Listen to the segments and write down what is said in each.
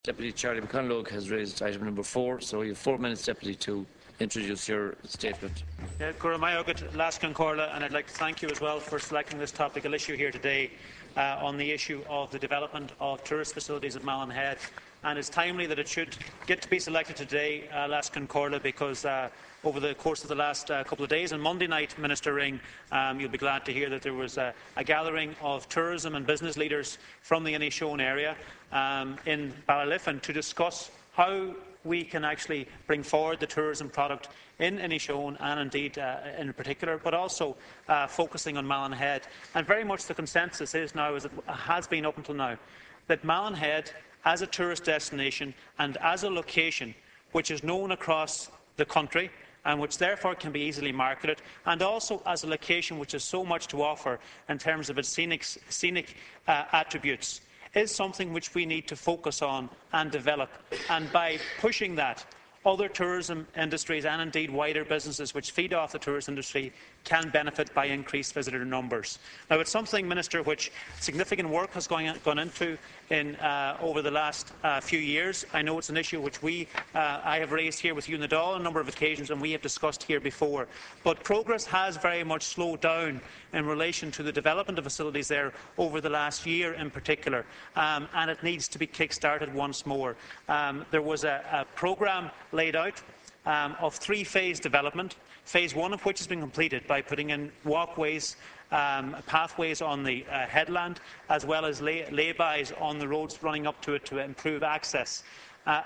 Deputy Charlie McConalogue has raised item number 4, so you have 4 minutes, Deputy, to introduce your statement. And I'd like to thank you as well for selecting this topical issue here today on the issue of the development of tourist facilities at Malin Head. And it's timely that it should get to be selected today, Lascan Corla, because over the course of the last couple of days, on Monday night, Minister Ring, you'll be glad to hear that there was a gathering of tourism and business leaders from the Inishowen area in Ballyliffin to discuss how we can actually bring forward the tourism product in Inishowen and indeed in particular, but also focusing on Malin Head. And very much the consensus is now, as it has been up until now, that Malin Head as a tourist destination and as a location which is known across the country and which therefore can be easily marketed, and also as a location which has so much to offer in terms of its scenic attributes, is something which we need to focus on and develop. And by pushing that, other tourism industries and indeed wider businesses which feed off the tourist industry can benefit by increased visitor numbers. Now, it's something, Minister, which significant work has gone into over the last few years. I know it's an issue which I have raised here with you in the Dáil on a number of occasions, and we have discussed here before. But progress has very much slowed down in relation to the development of facilities there over the last year in particular, and it needs to be kick-started once more. There was a programme laid out of 3-phase development, phase 1 of which has been completed by putting in walkways, pathways on the headland, as well as laybys on the roads running up to it to improve access.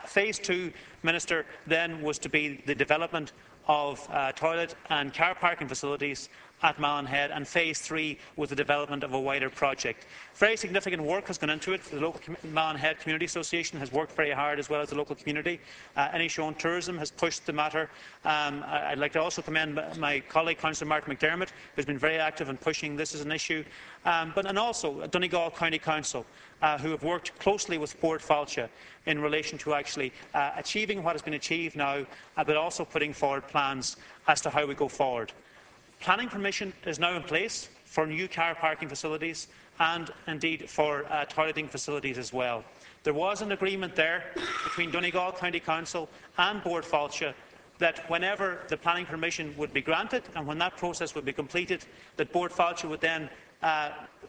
Phase 2, Minister, then was to be the development of toilet and car parking facilities at Malin Head, and phase 3 was the development of a wider project. Very significant work has gone into it. The local Malin Head Community Association has worked very hard, as well as the local community. Inishowen Tourism has pushed the matter. I'd like to also commend my colleague, Councillor Martin McDermott, who has been very active in pushing this as an issue, and also Donegal County Council, who have worked closely with Bord Fáilte in relation to actually achieving what has been achieved now, but also putting forward plans as to how we go forward. Planning permission is now in place for new car parking facilities and indeed for toileting facilities as well. There was an agreement there between Donegal County Council and Bord Fáilte that whenever the planning permission would be granted and when that process would be completed, that Bord Fáilte would then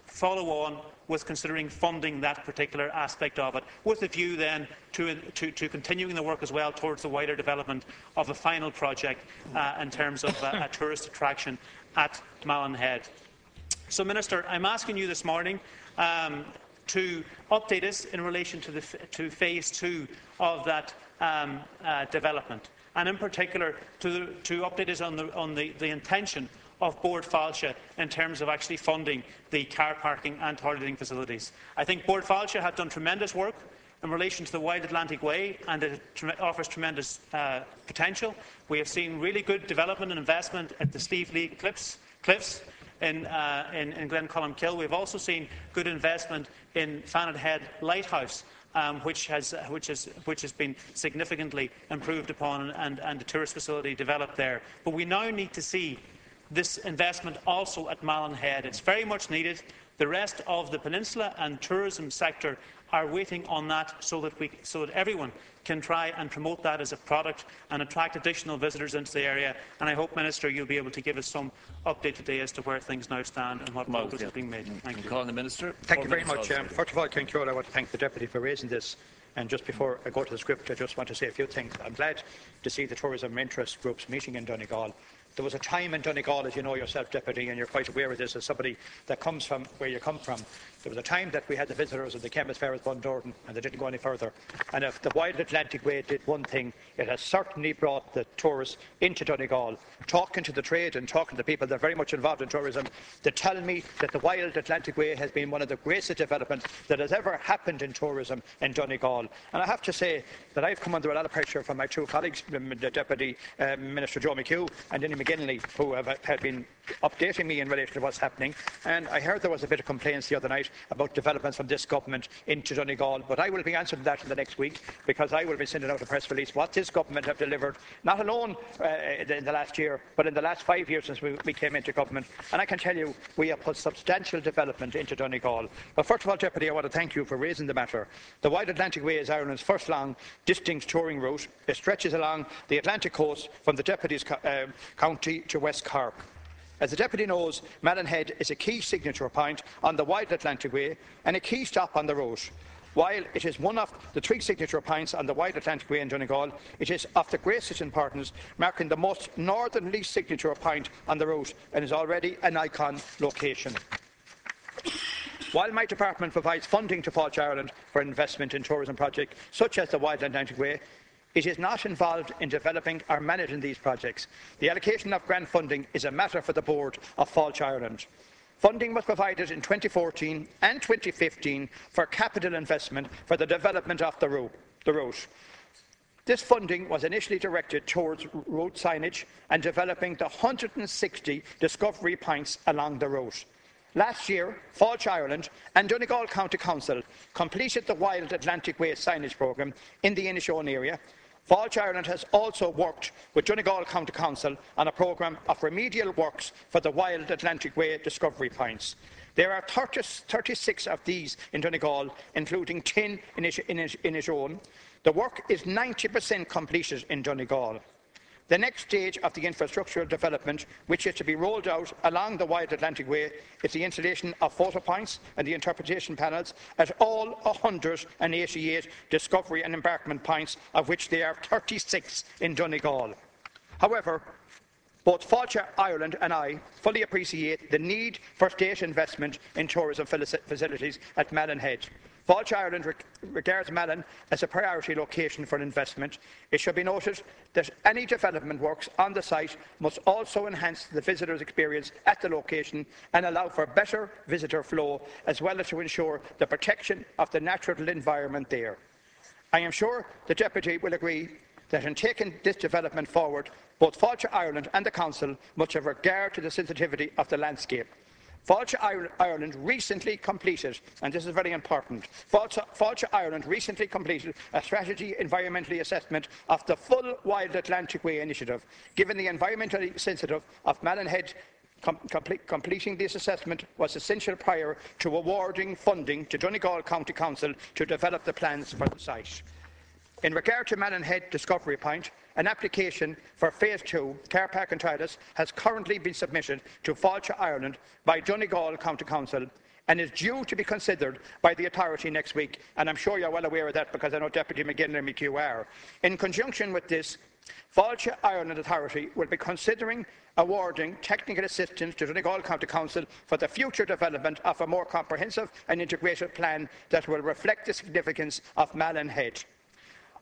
follow on with considering funding that particular aspect of it, with a view then to continuing the work as well towards the wider development of a final project in terms of a tourist attraction at Malin Head. So, Minister, I'm asking you this morning to update us in relation to phase 2 of that development, and in particular to update us on the intention of Bord Fáilte in terms of actually funding the car parking and toileting facilities. I think Bord Fáilte have done tremendous work in relation to the Wide Atlantic Way, and it offers tremendous potential. We have seen really good development and investment at the Steve Lee Cliffs in Glencolumkill. We've also seen good investment in Fannet Head Lighthouse, which has been significantly improved upon, and the tourist facility developed there. But we now need to see this investment also at Malin Head. It's very much needed. The rest of the peninsula and tourism sector are waiting on that so that everyone can try and promote that as a product and attract additional visitors into the area. And I hope, Minister, you'll be able to give us some update today as to where things now stand and what progress is being made. Thank you. Calling the Minister. Thank you very much. First of all, thank you all. I want to thank the Deputy for raising this. And just before I go to the script, I just want to say a few things. I'm glad to see the tourism interest groups meeting in Donegal. There was a time in Donegal, as you know yourself, Deputy, and you're quite aware of this as somebody that comes from where you come from. There was a time that we had the visitors and they came as far as Bundoran and they didn't go any further. And if the Wide Atlantic Way did one thing, it has certainly brought the tourists into Donegal. Talking to the trade and talking to the people that are very much involved in tourism, they tell me that the Wide Atlantic Way has been one of the greatest developments that has ever happened in tourism in Donegal. And I have to say that I've come under a lot of pressure from my two colleagues, the Deputy Minister Joe McHugh and Denny McGinley, who have been updating me in relation to what's happening, and I heard there was a bit of complaints the other night about developments from this government into Donegal, but I will be answering that in the next week, because I will be sending out a press release what this government have delivered, not alone in the last year, but in the last 5 years since we came into government. And I can tell you, we have put substantial development into Donegal. But first of all, Deputy, I want to thank you for raising the matter. The Wide Atlantic Way is Ireland's first long distinct touring route. It stretches along the Atlantic coast from the Deputy's county to West Cork. As the Deputy knows, Malin Head is a key signature point on the Wide Atlantic Way and a key stop on the route. While it is one of the 3 signature points on the Wide Atlantic Way in Donegal, it is of the greatest importance, marking the most northerly signature point on the route and is already an icon location. While my department provides funding to Fáilte Ireland for investment in tourism projects such as the Wide Atlantic Way, it is not involved in developing or managing these projects. The allocation of grant funding is a matter for the board of Fáilte Ireland. Funding was provided in 2014 and 2015 for capital investment for the development of the route. This funding was initially directed towards road signage and developing the 160 discovery points along the route. Last year, Fáilte Ireland and Donegal County Council completed the Wild Atlantic Way signage programme in the Inishowen area. Fáilte Ireland has also worked with Donegal County Council on a programme of remedial works for the Wild Atlantic Way discovery points. There are 36 of these in Donegal, including 10 in Inishowen. The work is 90% completed in Donegal. The next stage of the infrastructural development, which is to be rolled out along the Wide Atlantic Way, is the installation of photo points and the interpretation panels at all 188 discovery and embarkment points, of which there are 36 in Donegal. However, both Fáilte Ireland and I fully appreciate the need for state investment in tourism facilities at Malin Head. Fáilte Ireland regards Malin as a priority location for investment. It should be noted that any development works on the site must also enhance the visitor's experience at the location and allow for better visitor flow, as well as to ensure the protection of the natural environment there. I am sure the Deputy will agree that in taking this development forward, both Fáilte Ireland and the Council must have regard to the sensitivity of the landscape. Fáilte Ireland recently completed, and this is very important, Fáilte Ireland recently completed a strategy environmentally assessment of the full Wild Atlantic Way initiative. Given the environmentally sensitive of Malin Head, completing this assessment was essential prior to awarding funding to Donegal County Council to develop the plans for the site. In regard to Malin Head Discovery Point, an application for Phase 2 car park and toilets has currently been submitted to Fáilte Ireland by Donegal County Council and is due to be considered by the authority next week. And I'm sure you're well aware of that, because I know Deputy McGinn and McHugh are. In conjunction with this, Fáilte Ireland Authority will be considering awarding technical assistance to Donegal County Council for the future development of a more comprehensive and integrated plan that will reflect the significance of Malin Head.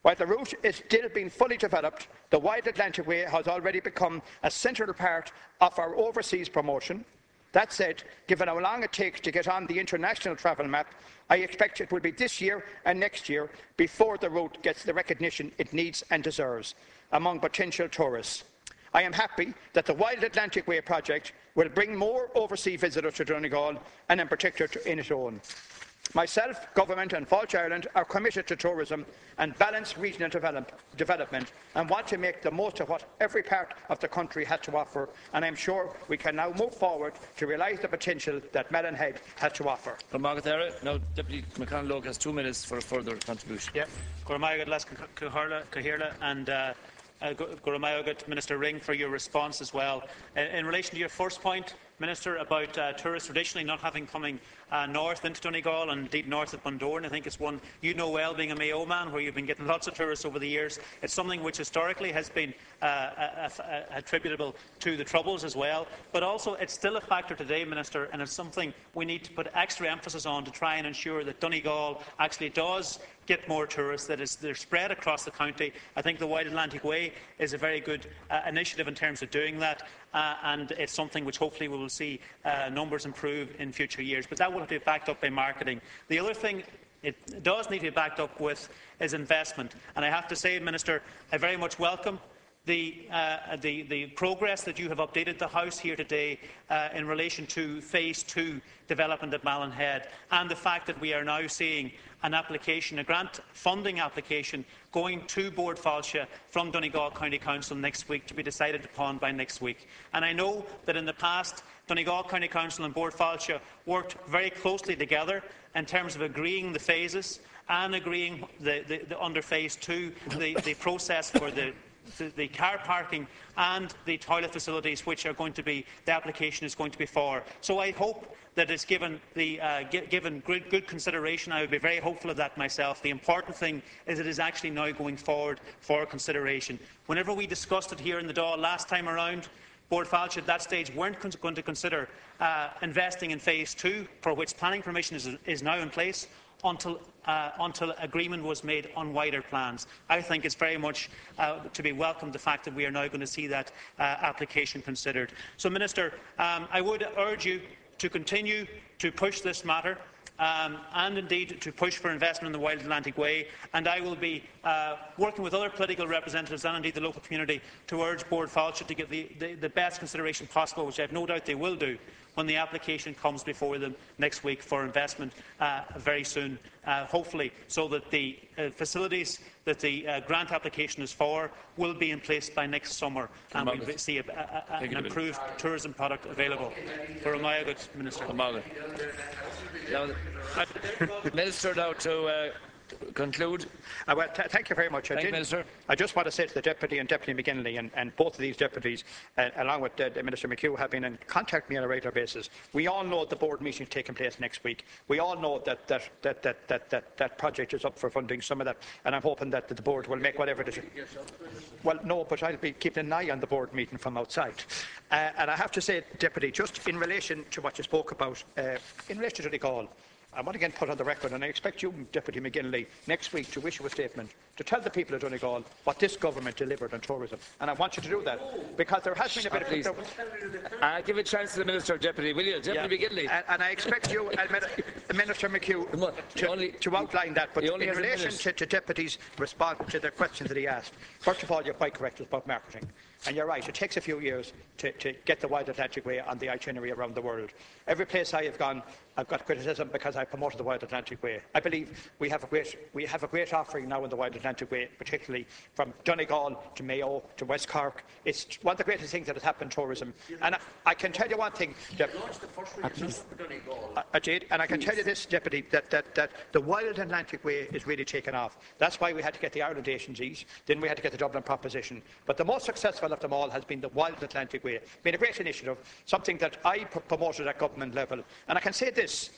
While the route is still being fully developed, the Wide Atlantic Way has already become a central part of our overseas promotion. That said, given how long it takes to get on the international travel map, I expect it will be this year and next year before the route gets the recognition it needs and deserves among potential tourists. I am happy that the Wild Atlantic Way project will bring more overseas visitors to Donegal, and in particular to Inishowen. Myself, Government and Fáilte Ireland are committed to tourism and balanced regional development and want to make the most of what every part of the country has to offer, and I am sure we can now move forward to realise the potential that Malin Head has to offer. Now, Deputy McConalogue has 2 minutes for a further contribution. Yeah. And Guramayagat, Minister Ring, for your response as well. In relation to your first point, Minister, about tourists traditionally not having coming north into Donegal and deep north of Bundoran, I think it's one you know well, being a Mayo man, where you've been getting lots of tourists over the years. It's something which historically has been attributable to the Troubles as well, but also it's still a factor today, Minister, and it's something we need to put extra emphasis on to try and ensure that Donegal actually does get more tourists, that they're spread across the county. I think the Wide Atlantic Way is a very good initiative in terms of doing that, and it's something which hopefully we will see numbers improve in future years. But that will have to be backed up by marketing. The other thing it does need to be backed up with is investment. And I have to say, Minister, I very much welcome the progress that you have updated the House here today in relation to Phase 2 development at Malin Head, and the fact that we are now seeing an application, a grant funding application, going to Bord Fáilte from Donegal County Council next week to be decided upon by next week. And I know that in the past, Donegal County Council and Bord Fáilte worked very closely together in terms of agreeing the phases and agreeing under Phase 2 the process for the car parking and the toilet facilities, which are going to be the application is going to be for. So I hope that it's given good consideration. I would be very hopeful of that myself. The important thing is it is actually now going forward for consideration. Whenever we discussed it here in the Dáil last time around, Bord Fáilte at that stage weren't going to consider investing in Phase 2, for which planning permission is now in place, until agreement was made on wider plans. I think it's very much to be welcomed, the fact that we are now going to see that application considered. So, Minister, I would urge you to continue to push this matter and indeed to push for investment in the Wild Atlantic Way, and I will be working with other political representatives and indeed the local community to urge Bord Fáilte to give the best consideration possible, which I have no doubt they will do, when the application comes before them next week for investment very soon, hopefully, so that the facilities that the grant application is for will be in place by next summer, and we will see an improved tourism product available. For my good, Minister. Minister, now to conclude. Well, thank you very much. Minister. I just want to say to the Deputy and Deputy McGinley, and both of these deputies, along with Minister McHugh, have been in contact with me on a regular basis. We all know the board meeting is taking place next week. We all know that project is up for funding, some of that, and I'm hoping that the board will make whatever decision. Well, no, but I'll be keeping an eye on the board meeting from outside. And I have to say, Deputy, just in relation to what you spoke about, in relation to the call, I want to again put on the record, and I expect you, Deputy McGinley, next week to issue a statement to tell the people of Donegal what this government delivered on tourism. And I want you to do that, because there has been a bit of... give a chance to the Minister, Deputy, will you? Deputy McGinley. And I expect you, Minister McHugh, to outline that. But in relation to Deputy's response to the questions that he asked, first of all, you're quite correct about marketing. And you're right, it takes a few years to get the Wild Atlantic Way on the itinerary around the world. Every place I have gone, I've got criticism because I promoted the Wild Atlantic Way. I believe we have a great offering now in the Wild Atlantic Way, particularly from Donegal to Mayo to West Cork. It's one of the greatest things that has happened in tourism. And I can tell you one thing. And I can tell you this, Deputy, that the Wild Atlantic Way is really taken off. That's why we had to get the Ireland agencies, then we had to get the Dublin proposition. But the most successful of them all has been the Wild Atlantic Way. It's been a great initiative, something that I promoted at government level. And I can say this,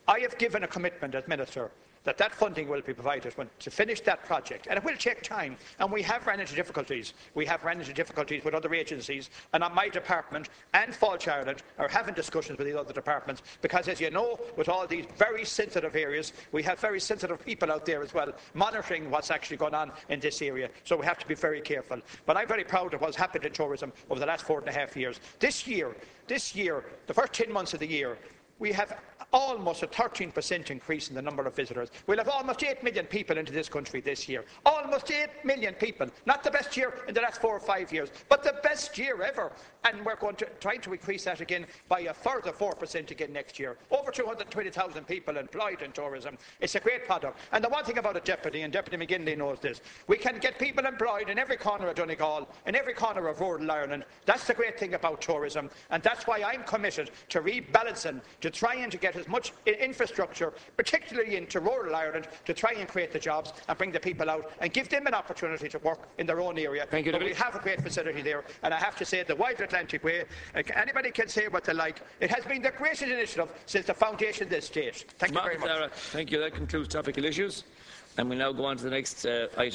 I have given a commitment as Minister that funding will be provided to finish that project. And it will take time. And we have run into difficulties. We have run into difficulties with other agencies. And on my department and Fáilte Ireland are having discussions with the other departments. Because, as you know, with all these very sensitive areas, we have very sensitive people out there as well, monitoring what's actually going on in this area. So we have to be very careful. But I'm very proud of what's happened in tourism over the last 4.5 years. This year, the first 10 months of the year, we have almost a 13% increase in the number of visitors. We'll have almost 8 million people into this country this year. Almost 8 million people. Not the best year in the last 4 or 5 years, but the best year ever. And we're going to try to increase that again by a further 4% again next year. Over 220,000 people employed in tourism. It's a great product. And the one thing about a Deputy, and Deputy McGinley knows this, we can get people employed in every corner of Donegal, in every corner of rural Ireland. That's the great thing about tourism. And that's why I'm committed to rebalancing, to trying to get as much infrastructure, particularly into rural Ireland, to try and create the jobs and bring the people out and give them an opportunity to work in their own area. Thank you, but we have a great facility there, and I have to say the Wild Atlantic Way, anybody can say what they like, it has been the greatest initiative since the foundation of this state. Thank you very much. Thank you. That concludes topical issues. And we'll now go on to the next item.